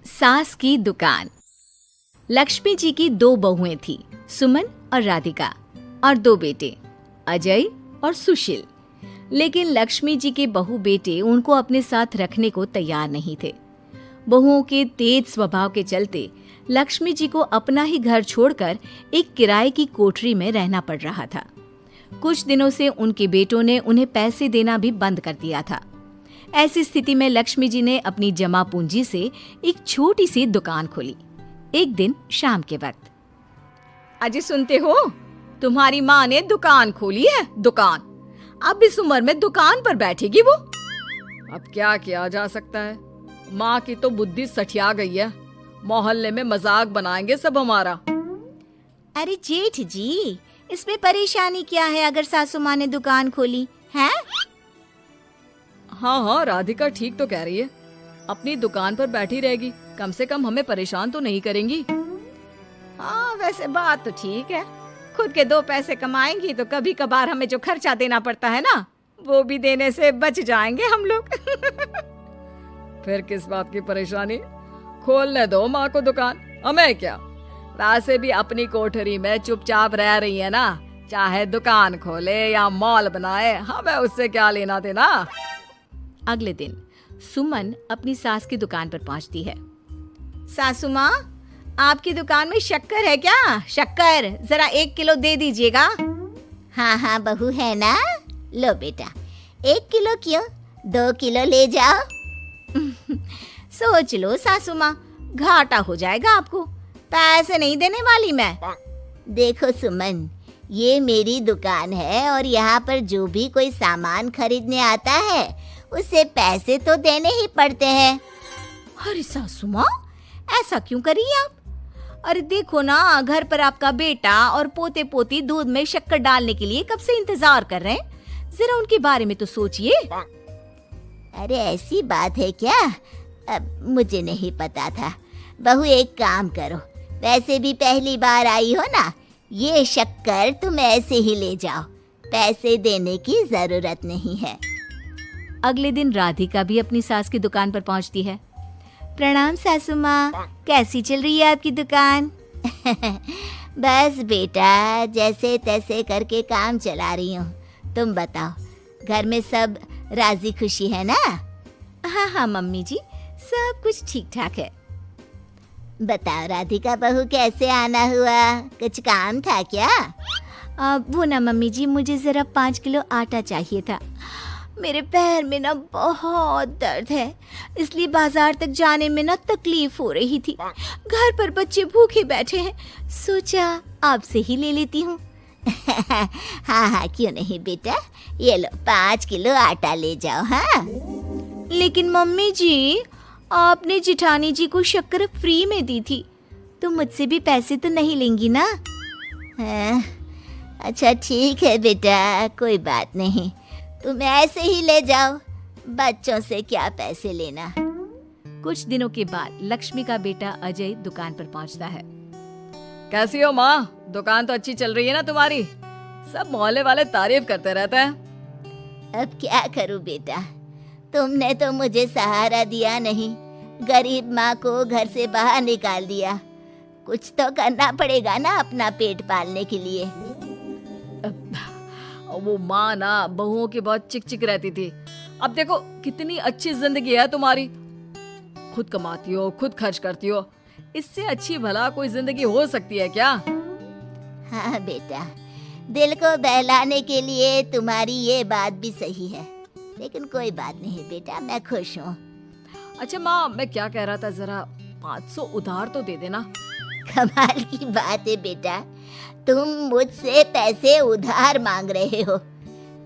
सास की दुकान। लक्ष्मी जी की दो बहुएं थी, सुमन और राधिका, और दो बेटे, अजय और सुशील। लेकिन लक्ष्मी जी के बहू बेटे उनको अपने साथ रखने को तैयार नहीं थे। बहुओं के तेज स्वभाव के चलते लक्ष्मी जी को अपना ही घर छोड़कर एक किराए की कोठरी में रहना पड़ रहा था। कुछ दिनों से उनके बेटों ने उन्हें पैसे देना भी बंद कर दिया था। ऐसी स्थिति में लक्ष्मी जी ने अपनी जमा पूंजी से एक छोटी सी दुकान खोली। एक दिन शाम के वक्त, अजय सुनते हो, तुम्हारी माँ ने दुकान खोली है। दुकान अब इस उम्र में दुकान पर बैठेगी वो। अब क्या किया जा सकता है, माँ की तो बुद्धि सठिया गई है। मोहल्ले में मजाक बनाएंगे सब हमारा। अरे जेठ जी, इसमें परेशानी क्या है अगर सासू माँ ने दुकान खोली है? हाँ, राधिका ठीक तो कह रही है। अपनी दुकान पर बैठी रहेगी, कम से कम हमें परेशान तो नहीं करेंगी। हाँ, वैसे बात तो ठीक है। खुद के दो पैसे कमाएंगी तो कभी कभार हमें जो खर्चा देना पड़ता है ना, वो भी देने से बच जाएंगे हम लोग। फिर किस बात की परेशानी, खोलने दो माँ को दुकान, हमें क्या। वैसे भी अपनी कोठरी में चुपचाप रह रही है ना, चाहे दुकान खोले या मॉल बनाए, हमें उससे क्या लेना देना। अगले दिन सुमन अपनी सास की दुकान पर पहुंचती है। सासू माँ, आपकी दुकान में शक्कर है क्या? शक्कर जरा 1 किलो दे दीजिएगा। हाँ हाँ बहू, है ना, लो बेटा, 1 किलो क्यों, 2 किलो ले जाओ। सोच लो सासू माँ, घाटा हो जाएगा आपको, पैसे नहीं देने वाली मैं। देखो सुमन, ये मेरी दुकान है और यहाँ पर जो भी कोई सामान खरीदने आता है उसे पैसे तो देने ही पड़ते हैं। अरे सासू माँ, ऐसा क्यों कर रही आप? अरे देखो ना, घर पर आपका बेटा और पोते पोती दूध में शक्कर डालने के लिए कब से इंतजार कर रहे हैं। जरा उनके बारे में तो सोचिए। अरे ऐसी बात है क्या? अब मुझे नहीं पता था। बहू एक काम करो, वैसे भी पहली बार आई हो ना, ये शक्कर तुम ऐसे ही ले जाओ, पैसे देने की जरूरत नहीं है। अगले दिन राधिका भी अपनी सास की दुकान पर पहुंचती है। प्रणाम सासू माँ, कैसी चल रही है आपकी दुकान? बस बेटा, जैसे तैसे करके काम चला रही हूँ। तुम बताओ, घर में सब राजी खुशी है ना? हाँ हाँ मम्मी जी, सब कुछ ठीक ठाक है। बताओ राधिका बहू, कैसे आना हुआ? कुछ काम था क्या? वो ना मम्मी जी, मुझे जरा 5 किलो आटा चाहिए था। मेरे पैर में ना बहुत दर्द है, इसलिए बाजार तक जाने में ना तकलीफ हो रही थी। घर पर बच्चे भूखे बैठे हैं, सोचा आपसे ही ले लेती हूँ। हाँ हाँ, क्यों नहीं बेटा, ये लो 5 किलो आटा ले जाओ। हाँ, लेकिन मम्मी जी, आपने जिठानी जी को शक्कर फ्री में दी थी, तो मुझसे भी पैसे तो नहीं लेंगी ना? हाँ, अच्छा ठीक है बेटा, कोई बात नहीं, तुम ऐसे ही ले जाओ, बच्चों से क्या पैसे लेना। कुछ दिनों के बाद लक्ष्मी का बेटा अजय दुकान पर पहुंचता है। कैसी हो माँ, दुकान तो अच्छी चल रही है ना तुम्हारी? सब मोहल्ले वाले तारीफ करते रहते हैं। अब क्या करूं बेटा, तुमने तो मुझे सहारा दिया नहीं, गरीब माँ को घर से बाहर निकाल दिया। कुछ तो करना पड़ेगा ना अपना पेट पालने के लिए। वो माँ ना बहुओं की बहुत चिक चिक रहती थी। अब देखो कितनी अच्छी जिंदगी है तुम्हारी, खुद कमाती हो, खुद खर्च करती हो। इससे अच्छी भला कोई जिंदगी हो सकती है क्या? हाँ बेटा, दिल को बहलाने के लिए तुम्हारी ये बात भी सही है, लेकिन कोई बात नहीं बेटा, मैं खुश हूँ। अच्छा माँ, मैं क्या कह रहा था, जरा 500 उधार तो दे देना। कमाल की बात है बेटा, तुम मुझसे पैसे उधार मांग रहे हो?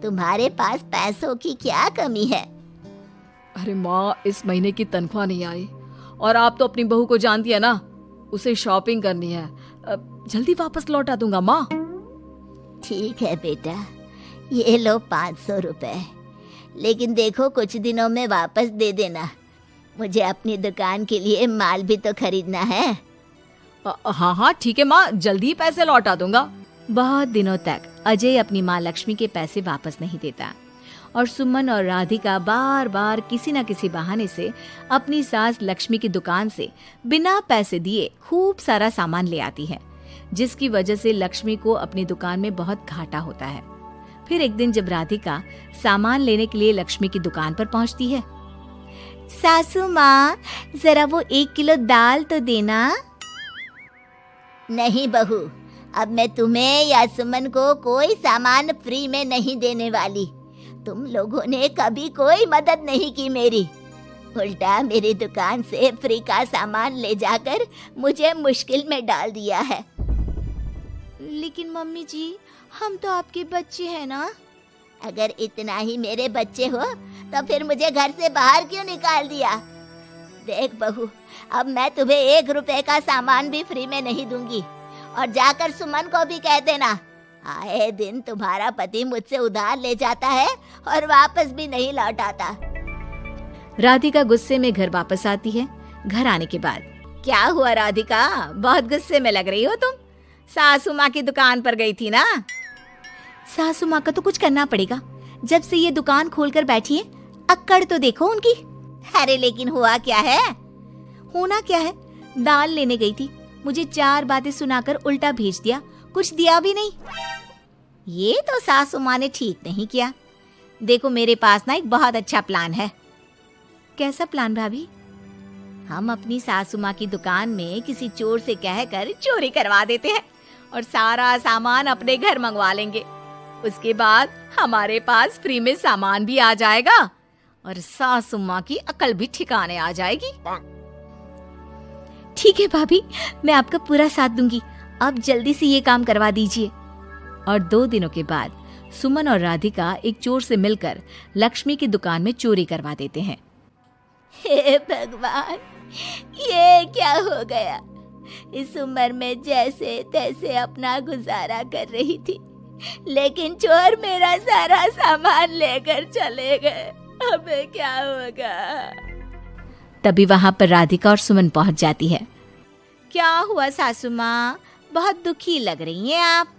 तुम्हारे पास पैसों की क्या कमी है? अरे माँ, इस महीने की तनख्वाह नहीं आई और आप तो अपनी बहू को जानती है ना, उसे शॉपिंग करनी है। जल्दी वापस लौटा दूंगा माँ। ठीक है बेटा, ये लो 500 रुपए, लेकिन देखो कुछ दिनों में वापस दे देना, मुझे अपनी दुकान के लिए माल भी तो खरीदना है। हाँ हाँ ठीक है माँ, जल्दी पैसे लौटा दूंगा। बहुत दिनों तक अजय अपनी माँ लक्ष्मी के पैसे वापस नहीं देता और सुमन और राधिका बार बार किसी न किसी बहाने से अपनी सास लक्ष्मी की दुकान से बिना पैसे दिए खूब सारा सामान ले आती है, जिसकी वजह से लक्ष्मी को अपनी दुकान में बहुत घाटा होता है। फिर एक दिन जब राधिका सामान लेने के लिए लक्ष्मी की दुकान पर पहुंचती है, सासू माँ, जरा वो 1 किलो दाल तो देना। नहीं बहू, अब मैं तुम्हें या सुमन को कोई सामान फ्री में नहीं देने वाली। तुम लोगों ने कभी कोई मदद नहीं की मेरी, उल्टा मेरी दुकान से फ्री का सामान ले जाकर मुझे मुश्किल में डाल दिया है। लेकिन मम्मी जी, हम तो आपके बच्चे हैं ना। अगर इतना ही मेरे बच्चे हो तो फिर मुझे घर से बाहर क्यों निकाल दिया? देख बहू, अब मैं तुम्हें 1 रुपए का सामान भी फ्री में नहीं दूंगी। और जाकर सुमन को भी कह देना, आए दिन तुम्हारा पति मुझसे उधार ले जाता है और वापस भी नहीं लौट आता। राधिका गुस्से में घर वापस आती है। घर आने के बाद, क्या हुआ राधिका, बहुत गुस्से में लग रही हो तुम? सासू माँ की दुकान पर गई थी ना? सासू माँ का तो कुछ करना पड़ेगा, जब से ये दुकान खोलकर बैठी है। अक्कड़ तो देखो उनकी। अरे लेकिन हुआ क्या है? होना क्या है, दाल लेने गई थी, मुझे 4 बातें सुनाकर उल्टा भेज दिया, कुछ दिया भी नहीं। ये तो सासू माँ ने ठीक नहीं किया। देखो मेरे पास ना एक बहुत अच्छा प्लान है। कैसा प्लान भाभी? हम अपनी सासू माँ की दुकान में किसी चोर से कहकर चोरी करवा देते हैं और सारा सामान अपने घर मंगवा लेंगे। उसके बाद हमारे पास फ्री में सामान भी आ जाएगा और सासू माँ की अकल भी ठिकाने आ जाएगी। ठीक है भाभी, मैं आपका पूरा साथ दूंगी। आप जल्दी से ये काम करवा दीजिए। और 2 दिनों के बाद सुमन और राधिका एक चोर से मिलकर लक्ष्मी की दुकान में चोरी करवा देते हैं। हे भगवान, ये क्या हो गया? इस उम्र में जैसे तैसे अपना गुजारा कर रही थी, लेकिन चोर मेरा सारा सामान लेकर चले गए। अब क्या होगा? तभी वहां पर राधिका और सुमन पहुंच जाती है। क्या हुआ सासू माँ, बहुत दुखी लग रही हैं आप।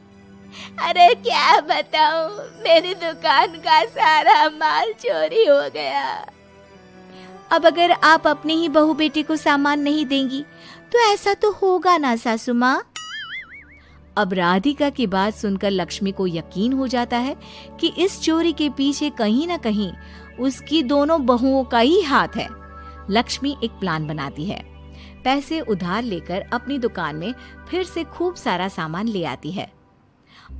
अरे क्या बताऊं, मेरी दुकान का सारा माल चोरी हो गया। अब अगर आप अपने ही बहू बेटे को सामान नहीं देंगी तो ऐसा तो होगा ना सासू माँ। अब राधिका की बात सुनकर लक्ष्मी को यकीन हो जाता है कि इस चोरी के पीछे कहीं न कहीं उसकी दोनों बहुओं का ही हाथ है। लक्ष्मी एक प्लान बनाती है। पैसे उधार लेकर अपनी दुकान में फिर से खूब सारा सामान ले आती है।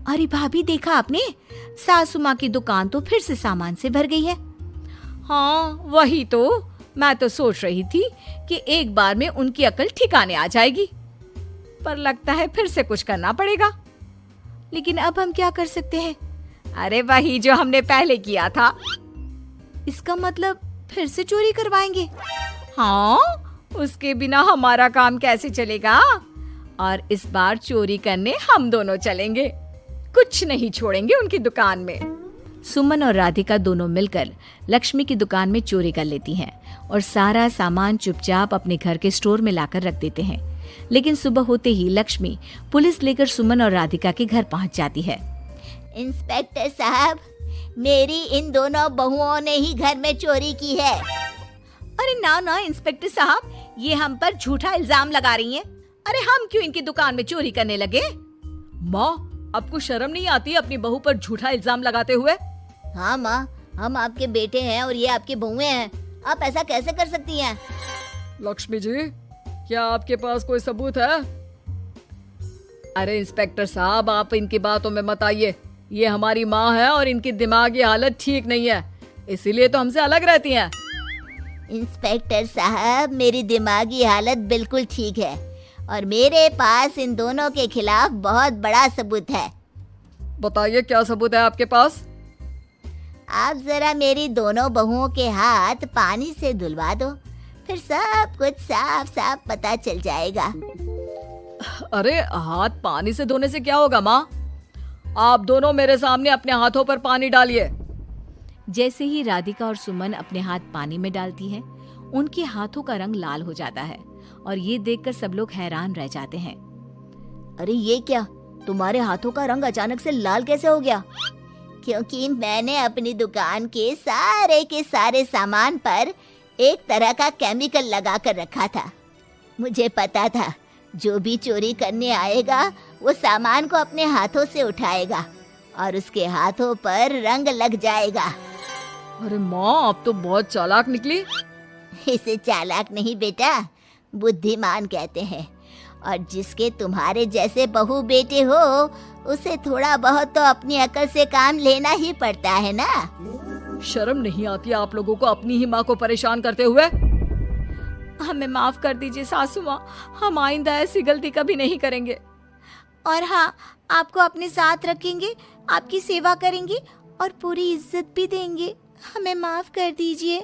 अरे भाभी, देखा आपने, सासू माँ की दुकान तो फिर से सामान से भर गई है। हाँ वही तो, मैं तो सोच रही थी कि एक बार में उनकी अकल ठिकाने आ जाएगी, पर लगता है फिर से कुछ करना पड़ेगा। लेकिन अब हम क्या कर सकते हैं? अरे वही जो हमने पहले किया था। इसका मतलब फिर से चोरी करवाएंगे? हाँ, उसके बिना हमारा काम कैसे चलेगा? और इस बार चोरी करने हम दोनों चलेंगे, कुछ नहीं छोड़ेंगे उनकी दुकान में। सुमन और राधिका दोनों मिलकर लक्ष्मी की दुकान में चोरी कर लेती हैं और सारा सामान चुपचाप अपने घर के स्टोर में लाकर रख देते हैं। लेकिन सुबह होते ही लक्ष्मी पुलिस लेकर सुमन और राधिका के घर पहुंच जाती है। इंस्पेक्टर साहब, मेरी इन दोनों बहुओं ने ही घर में चोरी की है। अरे ना ना इंस्पेक्टर साहब, ये हम पर झूठा इल्जाम लगा रही हैं। अरे हम क्यों इनकी दुकान में चोरी करने लगे? माँ, आपको शर्म नहीं आती अपनी बहू पर झूठा इल्जाम लगाते हुए? हाँ माँ, हम आपके बेटे हैं और ये आपकी बहुएं हैं, आप ऐसा कैसे कर सकती हैं? लक्ष्मी जी, क्या आपके पास कोई सबूत है? अरे इंस्पेक्टर साहब, आप इनकी बातों में मत आइए। ये हमारी माँ है और इनकी दिमागी हालत ठीक नहीं है, इसीलिए तो हमसे अलग रहती हैं। इंस्पेक्टर साहब, मेरी दिमागी हालत बिल्कुल ठीक है और मेरे पास इन दोनों के खिलाफ बहुत बड़ा सबूत है। बताइए, क्या सबूत है आपके पास? आप जरा मेरी दोनों बहुओं के हाथ पानी से धुलवा दो, फिर सब कुछ साफ साफ पता चल जाएगा। अरे हाथ पानी से धोने से क्या होगा माँ? आप दोनों मेरे सामने अपने हाथों पर पानी डालिए। जैसे ही राधिका और सुमन अपने हाथ पानी में डालती हैं, उनके हाथों का रंग लाल हो जाता है और ये देखकर सब लोग हैरान रह जाते हैं। अरे ये क्या, तुम्हारे हाथों का रंग अचानक से लाल कैसे हो गया? क्योंकि मैंने अपनी दुकान के सारे सामान पर एक तरह का केमिकल लगा कर रखा था। मुझे पता था जो भी चोरी करने आएगा वो सामान को अपने हाथों से उठाएगा और उसके हाथों पर रंग लग जाएगा। अरे माँ, आप तो बहुत चालाक निकली। इसे चालाक नहीं बेटा, बुद्धिमान कहते हैं। और जिसके तुम्हारे जैसे बहू बेटे हो उसे थोड़ा बहुत तो अपनी अकल से काम लेना ही पड़ता है ना। शर्म नहीं आती आप लोगों को अपनी ही माँ को परेशान करते हुए? हमें माफ कर दीजिए सासू माँ, हम आइंदा ऐसी गलती कभी नहीं करेंगे। और हाँ, आपको अपने साथ रखेंगे, आपकी सेवा करेंगे और पूरी इज्जत भी देंगे। हमें माफ कर दीजिए।